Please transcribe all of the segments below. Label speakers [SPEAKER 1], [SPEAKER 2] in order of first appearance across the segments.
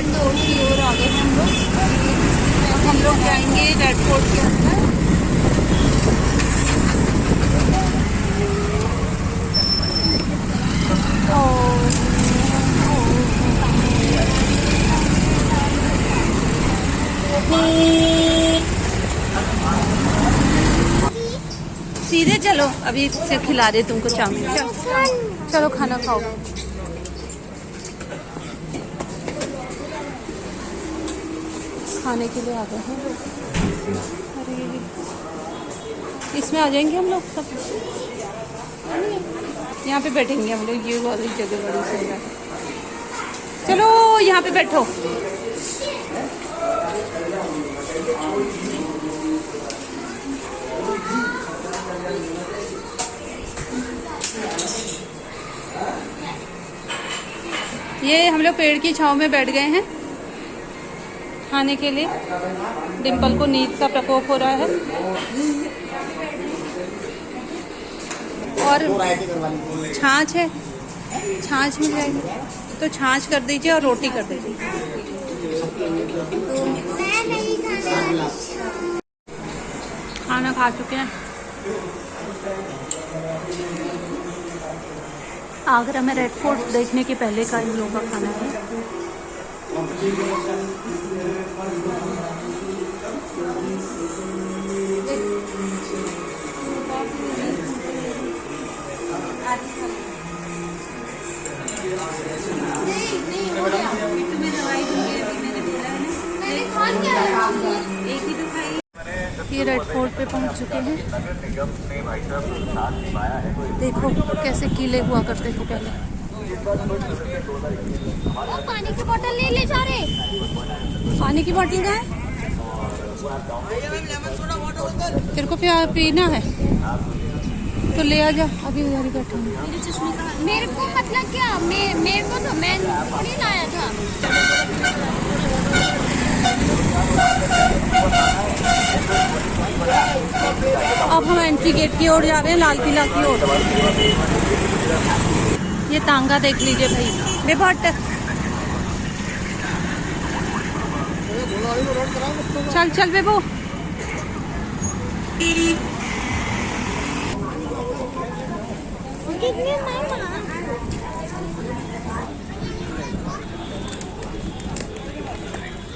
[SPEAKER 1] Red fort की ओर आ गए हम लोग। हम लोग जाएंगे रेड फोर्ट के अंदर। सीधे चलो, अभी से खिला दे तुमको चाउमीन। चलो खाना खाओ। खाने के लिए आ गए हैं। अरे इसमें आ जाएंगे हम लोग सब। यहाँ पे बैठेंगे हम लोग। ये वाली जगह बड़ी सुंदर है। चलो यहाँ पे बैठो। ये हम लोग पेड़ की छांव में बैठ गए हैं खाने के लिए। डिम्पल को नींद का प्रकोप हो रहा है और छाछ है, छाछ मिल जाएगी तो छाछ कर दीजिए और रोटी कर दीजिए। खाना खा चुके हैं। आगरा में रेड फोर्ट देखने के पहले का इन लोगों का खाना है। ये रेड फोर्ट पे पहुंच चुके हैं। देखो कैसे किले हुआ करते थे पहले।
[SPEAKER 2] पानी की बोतल ले जा रहे।
[SPEAKER 1] पानी की बोतल कहाँ है? तेरे को पीना है तो ले आ जा। अभी उधर ही बैठे।
[SPEAKER 2] मेरे को मतलब क्या, मेरे को तो मैं थोड़ी लाया था।
[SPEAKER 1] अब हम एंट्री गेट की ओर जा रहे हैं, लाल किला की ओर। ये तांगा देख लीजिए भाई, बेबट। चल चल बेबू।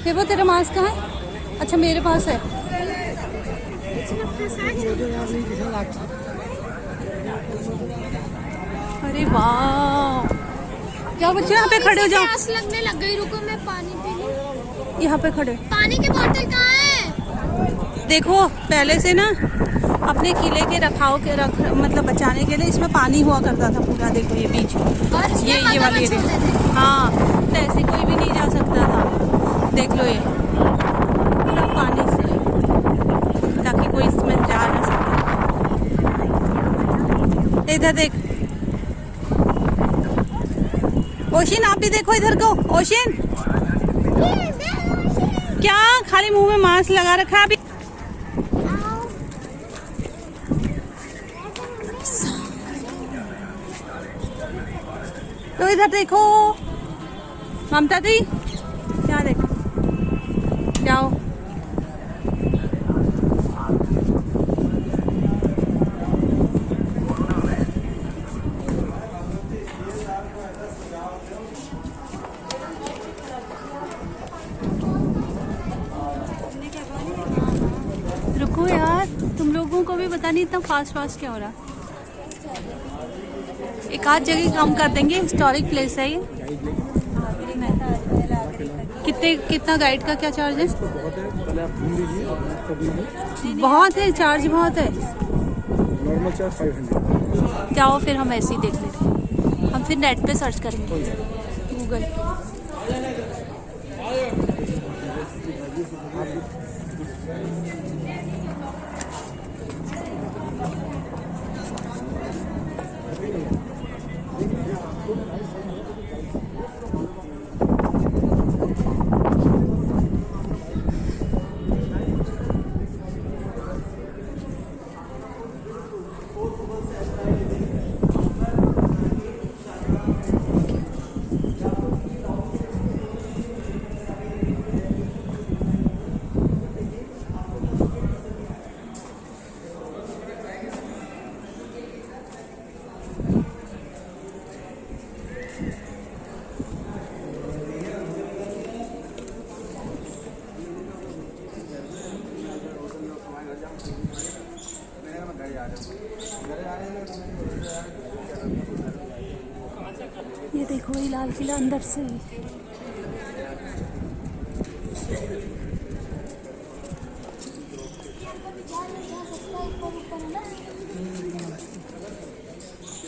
[SPEAKER 1] बेबू तेरा मास्क कहाँ है? अच्छा मेरे पास है। अरे वाह, क्या बच्चे यहाँ पे खड़े हो जाओ।
[SPEAKER 2] प्यास लगने लग गई, रुको मैं पानी पी लूं।
[SPEAKER 1] यहाँ पे खड़े।
[SPEAKER 2] पानी की बोतल कहाँ है?
[SPEAKER 1] देखो पहले से ना अपने किले के रखाव के मतलब बचाने के लिए इसमें पानी हुआ करता था पूरा। देखो ये बीच ये वाली एरिया। हाँ तो ऐसे कोई भी नहीं जा सकता था। देख लो ये पूरा पानी से, ताकि कोई इसमें जा ना सके। इधर देख ओशिन, आप भी देखो इधर को। ओशिन क्या खाली मुंह में मास्क लगा रखा अभी। तो इधर देखो ममता दी, क्या देखो, जाओ। रुको यार, तुम लोगों को भी पता नहीं इतना फास्ट क्या हो रहा। एक आध जगह काम कर देंगे, हिस्टोरिक प्लेस है ये। कितना गाइड का क्या चार्ज है? बहुत है, चार्ज बहुत है।
[SPEAKER 3] Normal charge 500।
[SPEAKER 1] जाओ फिर हम ऐसे ही देख लेते हैं। हम फिर नेट पे सर्च करेंगे गूगल। निकला अंदर से ही।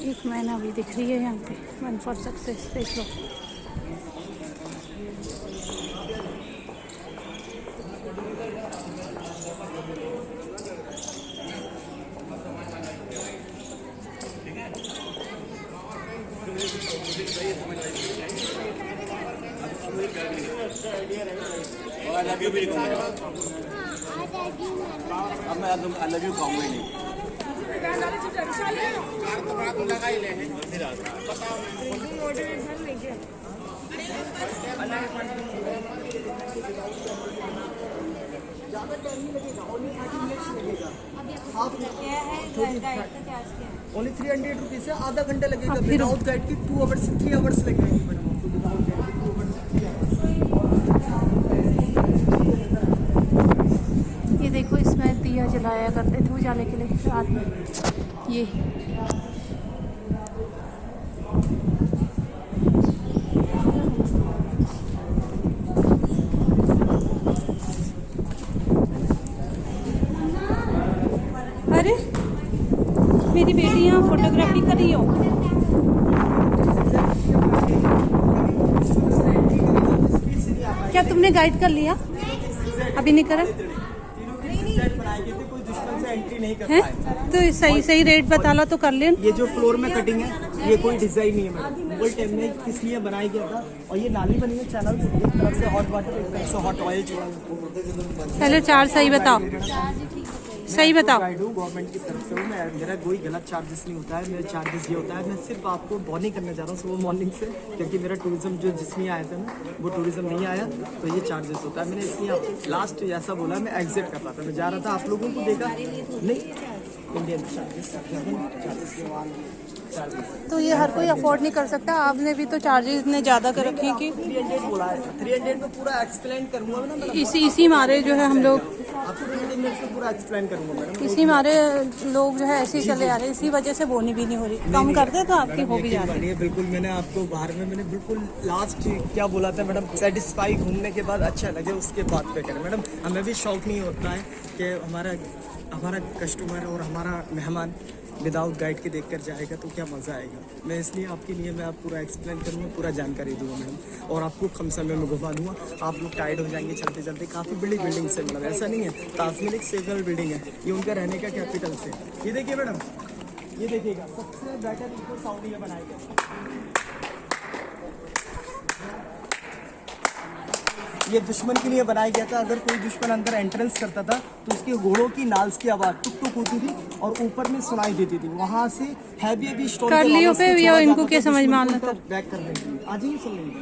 [SPEAKER 1] एक महीना भी दिख रही है यहाँ पे। 1 for सक्सेस देख लो।
[SPEAKER 4] आई लव यू भी कहूँगा। अब मैं आई लव यू कहूँगा ही नहीं।
[SPEAKER 5] ओनली 300 रुपीज़ है, आधा घंटा लगेगा। विदाउट गाइड की 2 आवर्स 3 आवर्स लगेंगे मैडम आपको विदाउट गाइड की 2 आवर्स 3 आवर्स।
[SPEAKER 1] ये देखो, इसमें दिया जलाया करते थे उजाले के लिए रात में। ये अरे मेरी बेटी यहाँ फोटोग्राफी कर रही हो। क्या तुमने गाइड कर लिया? अभी नहीं करा?
[SPEAKER 5] कोई दुश्मन से एंट्री नहीं कर
[SPEAKER 1] है
[SPEAKER 5] पाए।
[SPEAKER 1] तो सही रेट बता लो तो कर ले।
[SPEAKER 5] ये जो फ्लोर में कटिंग है, ये कोई डिजाइन नहीं है मैडम। मुगल टाइम में इसलिए बनाया गया था। और ये नाली बनी है चैनल, एक तरफ से हॉट वाटर, एक तरफ से हॉट ऑयल।
[SPEAKER 1] पहले चार्ज सही बताओ, सही बताओ।
[SPEAKER 5] गाइड हूँ, गवर्नमेंट की तरफ से हूँ मैं। मेरा कोई गलत चार्जेस नहीं होता है। मेरा चार्जेस ये होता है, मैं सिर्फ आपको वार्निंग करना चाह रहा हूँ सुबह मॉर्निंग से, क्योंकि मेरा टूरिज्म जो जिसमें आया था ना, वो टूरिज्म नहीं आया, तो ये चार्जेस होता है। मैंने इसलिए आपको लास्ट ऐसा बोला, मैं एग्जिट कर रहा था, मैं जा रहा था, आप लोगों को देखा नहीं। इंडियन चार्जेस
[SPEAKER 1] तो ये हर कोई अफोर्ड नहीं कर सकता। आपने भी तो चार्जेस इतने ज़्यादा कर रखे हैं कि
[SPEAKER 5] 300 बोला है। 300 में पूरा एक्सप्लेन करूँगा ना मैडम।
[SPEAKER 1] इसी मारे जो है हम लोग,
[SPEAKER 5] आपको 300 मिनट में पूरा एक्सप्लेन करूँगा मैडम।
[SPEAKER 1] इसी मारे लोग जो है ऐसे ही चले आ रहे हैं। इसी वजह से बोनी भी नहीं हो रही। कम कर दे तो आपकी हो भी जा रही है।
[SPEAKER 5] बिल्कुल, मैंने आपको बाहर में मैंने बिल्कुल लास्ट क्या बोला था मैडम, सेटिस्फाई घूमने के बाद अच्छा लगे उसके बाद पे करें मैडम। हमें भी शौक नहीं होता है कि हमारा कस्टमर और हमारा मेहमान विदाउट गाइड के देखकर जाएगा तो क्या मज़ा आएगा। मैं इसलिए आपके लिए मैं आप पूरा एक्सप्लेन करूँगा, पूरा जानकारी दूँगा मैडम, और आपको कम समय में घुमा दूँगा। आप लोग टायर्ड हो जाएंगे चलते चलते। काफ़ी बड़ी बिल्डिंग से मैडम, ऐसा नहीं है। ताजमहल एक सेवरल बिल्डिंग है, ये उनका रहने का कैपिटल से। ये देखिए मैडम, ये देखिएगा सबसे बेटर इसको सऊदी में बनाया गया। ये दुश्मन के लिए बनाया गया था। अगर कोई दुश्मन अंदर एंट्रेंस करता था तो उसके घोड़ों की नाल्स की आवाज़ टुक टुक होती थी और ऊपर में सुनाई देती थी। वहाँ से हैवी स्टोन
[SPEAKER 1] कर लियो पे ये इनको क्या समझ में आना था।
[SPEAKER 5] बैक कर देंगे। आज ही सुन लेंगे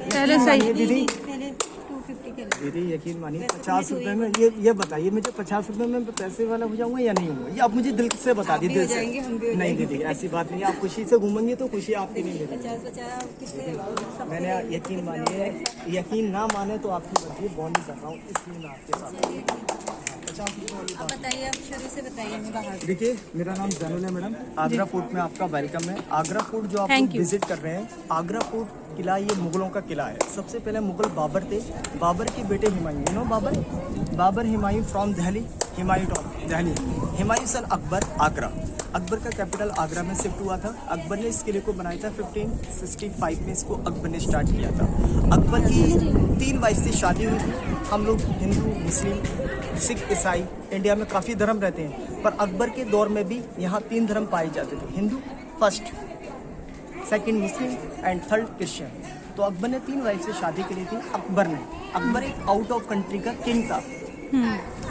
[SPEAKER 1] पहले सही
[SPEAKER 5] दीदी, यकीन मानिए 50 रुपए में ये बताइए मुझे, 50 रुपए में पैसे वाला हो जाऊंगा या नहीं होऊंगा? ये आप मुझे दिल से बता दीजिए, दिल से। नहीं दीदी, ऐसी बात नहीं है। आप खुशी से घूमेंगे तो खुशी आपकी नहीं मिलेगी। मैंने यकीन मानिए, यकीन ना माने तो आपकी मर्जी, बॉन्ड कर रहा हूँ इसलिए मैं आपके साथ।
[SPEAKER 1] बताइए, आप शुरू से बताइए।
[SPEAKER 5] देखिए, मेरा नाम जैनुल है मैडम। आगरा फोर्ट में आपका वेलकम है। आगरा फोर्ट जो आप विजिट कर रहे हैं, आगरा फोर्ट किला ये मुगलों का किला है। सबसे पहले मुगल बाबर थे, बाबर के बेटे Humayun. You know Babar Humayun from Delhi, Humayun top Delhi. Humayun son Akbar Agra. Akbar का कैपिटल आगरा में शिफ्ट हुआ था। अकबर ने इस किले को बनाया था 1565 में। इसको अकबर ने स्टार्ट किया था। अकबर की 3 वाइफ से शादी हुई थी। हम लोग हिंदू, मुस्लिम, सिख, ईसाई इंडिया में काफ़ी धर्म रहते हैं, पर अकबर के दौर में भी यहाँ 3 धर्म पाए जाते थे। Hindu first, second Muslim and third Christian. तो अकबर ने 3 वाइफ से शादी करी थी। अकबर एक आउट ऑफ कंट्री का किंग था।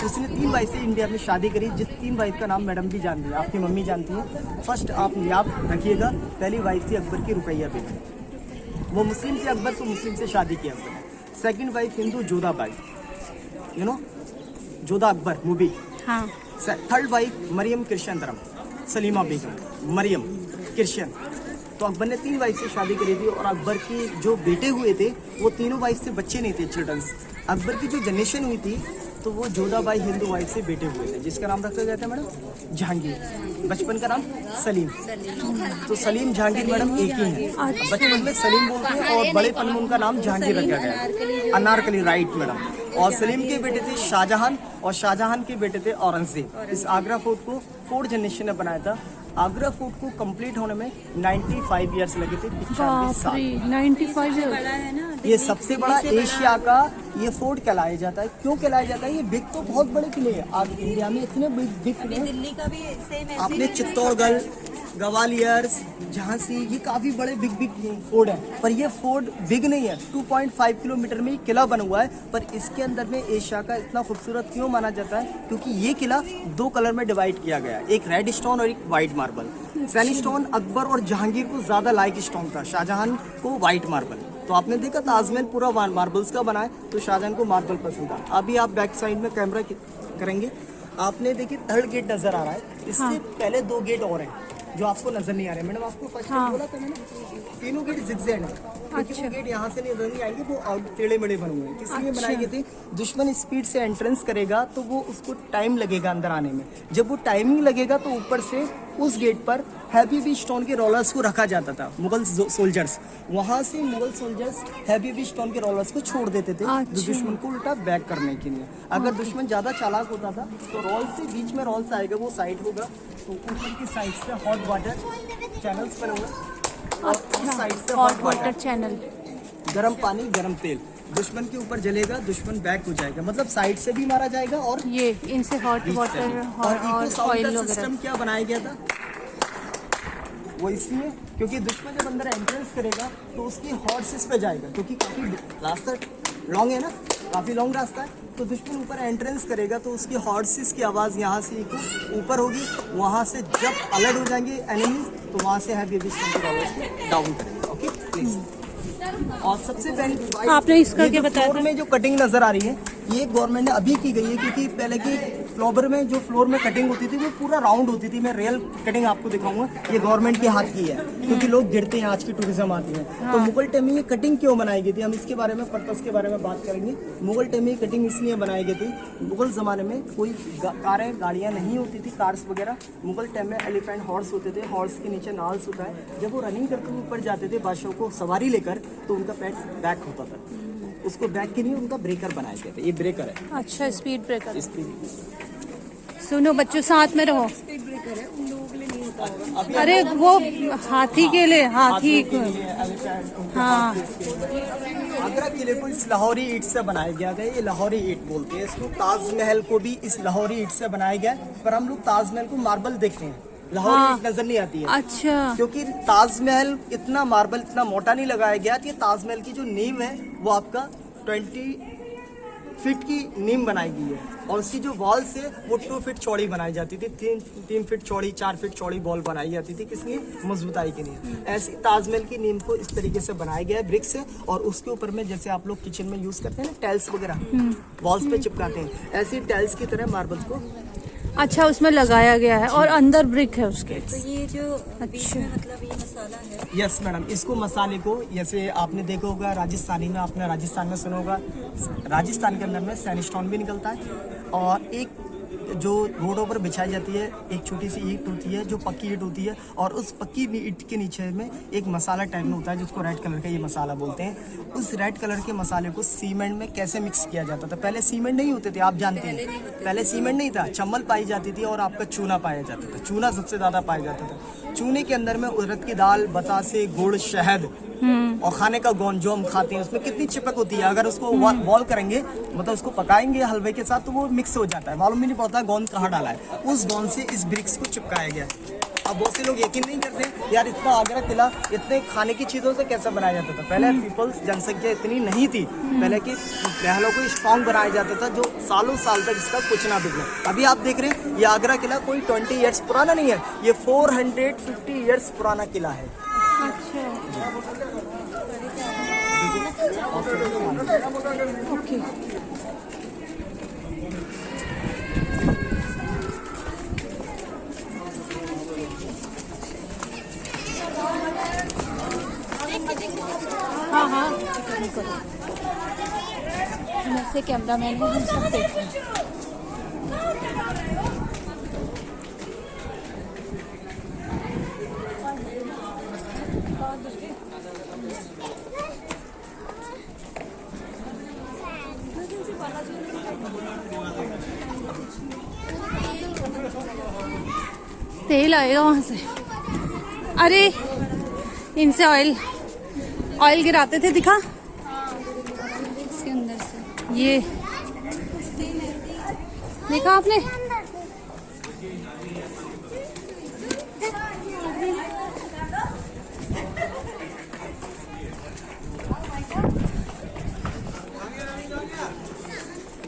[SPEAKER 5] उसने 3 वाइफ से इंडिया में शादी करी, जिस 3 वाइफ का नाम मैडम भी जानती है, आपकी मम्मी जानती है। फर्स्ट आप याद रखिएगा, पहली वाइफ थी अकबर की रुकैया बेगम। वो मुस्लिम थे अकबर, तो मुस्लिम से शादी की Akbar. Second wife Hindu Jodha Bai, you know Jodha Akbar movie.
[SPEAKER 1] हाँ।
[SPEAKER 5] थर्ड वाइफ मरियम क्रिश्चियन धर्म, सलीमा बेगम, मरियम क्रिश्चियन। तो अकबर ने 3 वाइफ से शादी करी थी। और अकबर की जो बेटे हुए थे वो तीनों वाइफ से बच्चे नहीं थे, चिल्ड्रंस। अकबर की जो जनरेशन हुई थी तो वो जोधाबाई हिंदू वाइफ से बेटे हुए थे, जिसका नाम रखा गया था मैडम जहांगीर। बचपन का नाम सलीम। तो सलीम जहांगीर मैडम एक ही है। बचपन में सलीम बोलते हैं और बड़ेपन में उनका नाम जहांगीर रखा गया। Anarkali, right madam. और सलीम के बेटे थे शाहजहां और शाहजहां के बेटे थे औरंगजेब। इस आगरा फोर्ट को 4 जनरेशन ने बनाया था। आगरा फोर्ट को कंप्लीट होने में 95 ईयर्स लगे थे, 45 साल।
[SPEAKER 1] 95 है ना।
[SPEAKER 5] ये सबसे बड़ा एशिया का ये फोर्ट कहलाया जाता है। क्यों कहलाया जाता है? ये बिग तो बहुत बड़े किले हैं। आज इंडिया में इतने बिग किले हैं।
[SPEAKER 1] दिल्ली का भी सेम
[SPEAKER 5] आपने चित्तौड़गढ़, ग्वालियर, झांसी, ये काफी बड़े बिग फोर्ट है। पर ये फोर्ट बिग नहीं है। 2.5 किलोमीटर में ये किला बना हुआ है। पर इसके अंदर में एशिया का इतना खूबसूरत क्यों माना जाता है? क्योंकि ये किला 2 कलर में डिवाइड किया गया है, एक रेड स्टोन और एक व्हाइट मार्बल। सैंडस्टोन अकबर और जहांगीर को ज्यादा लाइक स्टोन था, शाहजहां को व्हाइट मार्बल। तो आपने देखा ताजमहल पूरा मार्बल्स का बना है, तो शाहजहां को मार्बल पसंद था। अभी आप बैक साइड में कैमरा करेंगे, आपने देखिए 3rd गेट नजर आ रहा है। इससे पहले 2 गेट और हैं जो आपको नजर नहीं आ रहे। मैडम आपको फर्स्ट बोला था मैंने, तीनों गेट जिगजैग है। क्योंकि वो गेट यहाँ से नजर नहीं आएंगे, वो आउट टेढ़े मेढ़े बने हुए हैं। किस लिए बनाए गए थे? दुश्मन स्पीड से एंट्रेंस करेगा तो वो उसको टाइम लगेगा अंदर आने में। जब वो टाइमिंग लगेगा तो ऊपर से उस गेट पर हैवी बी स्टोन के रोलर्स को रखा जाता था। मुगल सोल्जर्स, वहां से मुगल सोल्जर्स हैवी बी स्टोन के रोलर्स को छोड़ देते थे दुश्मन को उल्टा बैक करने के लिए। अगर दुश्मन ज्यादा चालाक होता था तो रोल से बीच में रोल्स आएगा, वो साइड होगा, तो ऊपर की साइड से हॉट वाटर चैनल्स बने हुए और उस साइड से
[SPEAKER 1] हॉट वाटर चैनल,
[SPEAKER 5] गर्म पानी, गर्म तेल दुश्मन के ऊपर जलेगा, दुश्मन बैक हो जाएगा। मतलब साइड से भी मारा जाएगा और
[SPEAKER 1] ये इनसे हॉट वाटर
[SPEAKER 5] और
[SPEAKER 1] और ऑयल
[SPEAKER 5] का
[SPEAKER 1] वगैरह।
[SPEAKER 5] सिस्टम क्या बनाया गया था? वो इसलिए क्योंकि दुश्मन जब अंदर एंट्रेंस करेगा तो उसकी हॉर्सेस पे जाएगा, क्योंकि काफी रास्ता लॉन्ग है ना, काफी लॉन्ग रास्ता है। तो दुश्मन ऊपर एंट्रेंस करेगा तो उसकी हॉर्सेस की आवाज़ यहाँ से ऊपर होगी, वहाँ से जब अलर्ट हो जाएंगे एनिमीज तो वहाँ से हैवी डाउन करेंगे। Okay please. और सबसे पहले
[SPEAKER 1] आपने इसका क्या बताया
[SPEAKER 5] फ्लोर में जो कटिंग नजर आ रही है, ये गवर्नमेंट ने अभी की गई है। क्योंकि पहले की फ्लोर में जो फ्लोर में कटिंग होती थी वो पूरा राउंड होती थी। मैं रियल कटिंग आपको दिखाऊंगा, ये गवर्नमेंट के हाथ की है। क्योंकि लोग गिरते हैं, आज की टूरिज्म आती है। तो मुगल टाइम में ये कटिंग क्यों बनाई गई थी, हम इसके बारे में पर्पस के बारे में बात करेंगे। मुगल टाइम में ये कटिंग इसलिए बनाई गई थी, मुगल ज़माने में कोई कारें गाड़ियाँ नहीं होती थी, कार्स वगैरह। मुगल टाइम में एलिफेंट हॉर्स होते थे, हॉर्स के नीचे नाल्स होता है। जब वो रनिंग करते हुए ऊपर जाते थे बादशाह को सवारी लेकर, तो उनका पैर बैक होता था। उसको बैक के लिए उनका ब्रेकर बनाए गए थे। ये ब्रेकर है।
[SPEAKER 1] अच्छा, स्पीड ब्रेकर।
[SPEAKER 5] स्पीड
[SPEAKER 1] सुनो बच्चों, साथ में रहो।
[SPEAKER 5] ब्रेकर है, उन लोगों के लिए नहीं होता होगा।
[SPEAKER 1] अरे वो हाथी के लिए, हाथी को। हाँ,
[SPEAKER 5] आगरा किले को इस लाहौरी ईंट से बनाया गया है। ये लाहौरी ईंट बोलते हैं इसको। ताजमहल को भी इस लाहौरी ईंट से बनाया गया है। पर हम लोग ताजमहल को मार्बल देखते हैं, लाहौरी ईंट नजर नहीं आती है।
[SPEAKER 1] अच्छा,
[SPEAKER 5] क्योंकि ताजमहल इतना मार्बल इतना मोटा नहीं लगाया गया। ये ताजमहल की जो नींव है वो आपका 20 फीट की नींव बनाई गई है। और उसकी जो वॉल्स है वो 2 फीट चौड़ी बनाई जाती थी। 3 फीट चौड़ी, 4 फीट चौड़ी वॉल बनाई जाती थी। किस लिए? मजबूताई के लिए। ऐसी ताजमहल की नींव को इस तरीके से बनाया गया है ब्रिक से। और उसके ऊपर में जैसे आप लोग किचन में यूज करते हैं ना टाइल्स वगैरह, वॉल्स पे चिपकाते हैं, ऐसी टाइल्स की तरह मार्बल्स को
[SPEAKER 1] अच्छा उसमें लगाया गया है और अंदर ब्रिक है उसके।
[SPEAKER 6] तो ये जो बीच में मतलब ये मसाला है।
[SPEAKER 5] यस मैडम, इसको मसाले को जैसे आपने देखा होगा राजस्थानी में, आपने राजस्थान में सुना होगा, राजस्थान के अंदर में सैंडस्टोन भी निकलता है। और एक जो रोडों पर बिछाई जाती है एक छोटी सी ईंट होती है जो पक्की ईंट होती है। और उस पक्की ईंट के नीचे में एक मसाला टाइप में होता है जिसको रेड कलर का ये मसाला बोलते हैं। उस रेड कलर के मसाले को सीमेंट में कैसे मिक्स किया जाता था? पहले सीमेंट नहीं होते थे, आप जानते हैं। पहले सीमेंट नहीं था, चम्मल पाई जाती थी और आपका चूना पाया जाता था। चूना सबसे ज्यादा पाया जाता था। चूने के अंदर में उड़द की दाल, बतासे, गुड़, शहद और खाने का गोंद जो हम खाते हैं उसमें कितनी चिपक होती है। अगर उसको बॉल करेंगे, मतलब उसको पकाएंगे हलवे के साथ, तो वो मिक्स हो जाता है, मालूम ही नहीं पड़ता गोंद कहाँ डाला है। उस गोंद से इस ब्रिक्स को चिपकाया गया। अब बहुत से लोग यकीन नहीं करते यार इतना आगरा किला इतने खाने की चीज़ों से कैसे बनाया जाता था। पहले पीपल्स जनसंख्या इतनी नहीं थी, पहले के महलों को स्ट्रॉन्ग बनाया जाता था जो सालों साल तक इसका कुछ ना बिगड़े। अभी आप देख रहे हैं ये आगरा किला कोई 20 ईयर्स पुराना नहीं है, ये 450 ईयर्स पुराना किला है।
[SPEAKER 1] अच्छा, ओके। हाँ हाँ, हम ऐसे कैमरामैन को हम सब देख रहे हैं। तेल आएगा वहां से। अरे इनसे ऑयल गिराते थे, दिखा
[SPEAKER 2] इसके अंदर से
[SPEAKER 1] ये देखा आपने?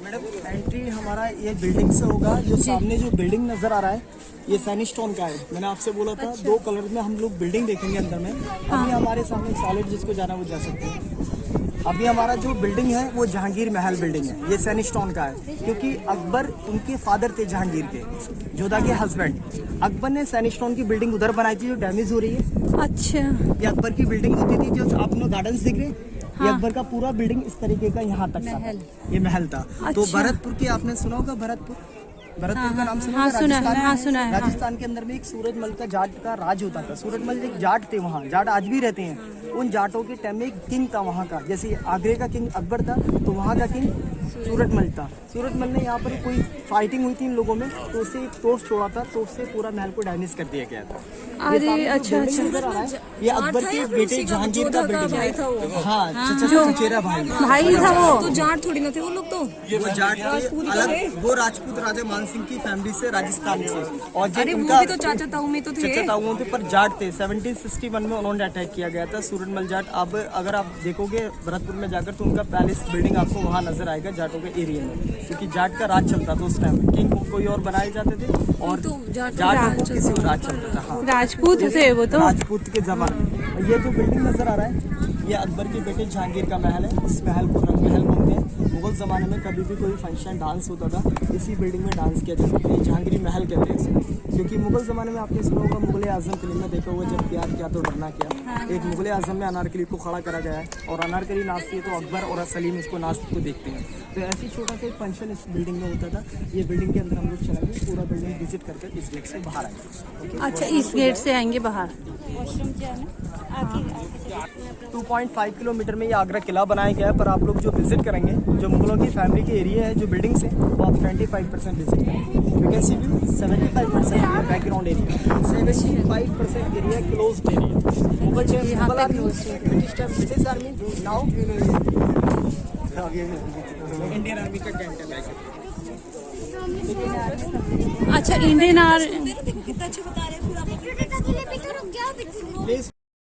[SPEAKER 5] मैडम एंट्री हमारा ये बिल्डिंग से होगा। जो सामने जो बिल्डिंग नजर आ रहा है ये सैनिस्टोन का है। मैंने आपसे बोला था 2 कलर में हम लोग बिल्डिंग देखेंगे अंदर में। अभी हमारे सामने सॉलिड जिसको जाना वो जा सकते हैं। अभी हमारा जो बिल्डिंग है वो जहांगीर महल बिल्डिंग है। ये सैनिस्टोन का है क्योंकि अकबर उनके फादर थे जहांगीर के, जोधा के हस्बैंड। अकबर ने सैनिस्टोन की बिल्डिंग उधर बनाई थी जो डैमेज हो रही है।
[SPEAKER 1] अच्छा,
[SPEAKER 5] ये अकबर की बिल्डिंग होती थी जो आपने गार्डन दिख रहे हैं। ये अकबर का पूरा बिल्डिंग इस तरीके का यहाँ तक था, ये महल था। तो
[SPEAKER 1] अच्छा।
[SPEAKER 5] भरतपुर के आपने सुना होगा, भरतपुर का नाम सुना
[SPEAKER 1] हाँ,
[SPEAKER 5] होगा?
[SPEAKER 1] सुना है,
[SPEAKER 5] राजस्थान
[SPEAKER 1] हाँ,
[SPEAKER 5] में।
[SPEAKER 1] सुना है, हाँ।
[SPEAKER 5] राजस्थान के अंदर में एक सूरजमल का जाट का राज होता था। सूरजमल एक जाट थे वहाँ, जाट आज भी रहते हैं। उन जाटों के टाइम में एक किंग था वहाँ का, जैसे आगरे का किंग अकबर था तो वहाँ का किंग सूरजमल था। सूरजमल ने यहाँ पर कोई फाइटिंग हुई थी इन लोगों में तो उसे एक तोप छोड़ा था, तो उससे पूरा महल को डैमेज कर दिया गया था।
[SPEAKER 1] अरे अच्छा अच्छा,
[SPEAKER 5] ये अकबर के बेटे जहांगीर का बिल्डिंग है। हाँ, चचेरा भाई
[SPEAKER 1] भाई था वो।
[SPEAKER 6] तो जाट थोड़ी ना थे वो लोग तो।
[SPEAKER 5] वो जाट के अलग, वो राजपूत राजा मान सिंह की फैमिली से, राजस्थान से। और
[SPEAKER 6] अरे वो भी तो चाचा ताऊ में तो थे।
[SPEAKER 5] चाचा ताऊ थे पर जाट थे। 1761 में उन्होंने अटैक किया गया था, सूरजमल जाट। अब अगर आप देखोगे भरतपुर में जाकर तो उनका पैलेस बिल्डिंग आपको वहाँ नजर आएगा जाटों के एरिया में, क्योंकि जाट का राज चलता था उस टाइम। किंग कोई और बनाए जाते थे और जाटों को किसी और राज चलता था। हाँ,
[SPEAKER 1] राजपूत थे वो तो।
[SPEAKER 5] राजपूत के जमाने। और ये जो बिल्डिंग नजर आ रहा है ये अकबर के बेटे जहांगीर का महल है। इस महल को रंग महल बोलते हैं। मुगल ज़माने में कभी भी कोई फंक्शन डांस होता था इसी बिल्डिंग में डांस किया जाता था। जहांगीरी महल कहते हैं इसे, क्योंकि मुगल ज़माने में आपने सुना होगा मुगल आजम फिल्म में देखा होगा, जब प्यार किया तो डरना किया। एक मुगल आजम में अनारकली को खड़ा करा गया है और अनारकली नाचती है तो अकबर और सलीम इसको नाचते को देखते हैं। तो ऐसी छोटा सा एक फंक्शन इस बिल्डिंग में होता था। ये बिल्डिंग के अंदर हम लोग चलेंगे, पूरा बिल्डिंग विजिट करके इस गेट से बाहर आएंगे।
[SPEAKER 1] अच्छा, इस गेट से आएंगे बाहर।
[SPEAKER 5] 2.5 किलोमीटर में ये आगरा किला बनाया गया है। पर आप लोग जो विजिट करेंगे, जो मुगलों की फैमिली के एरिया है, जो बिल्डिंग्स है, वो आप 25% विजिट करेंगे। You can see view 75% background area, 75% area closed area. Mughal army, British army, now Indian army का कैंट है।
[SPEAKER 1] अच्छा, इंडियन आर
[SPEAKER 6] कितना अच्छा बता रहे हैं।
[SPEAKER 5] प्लीज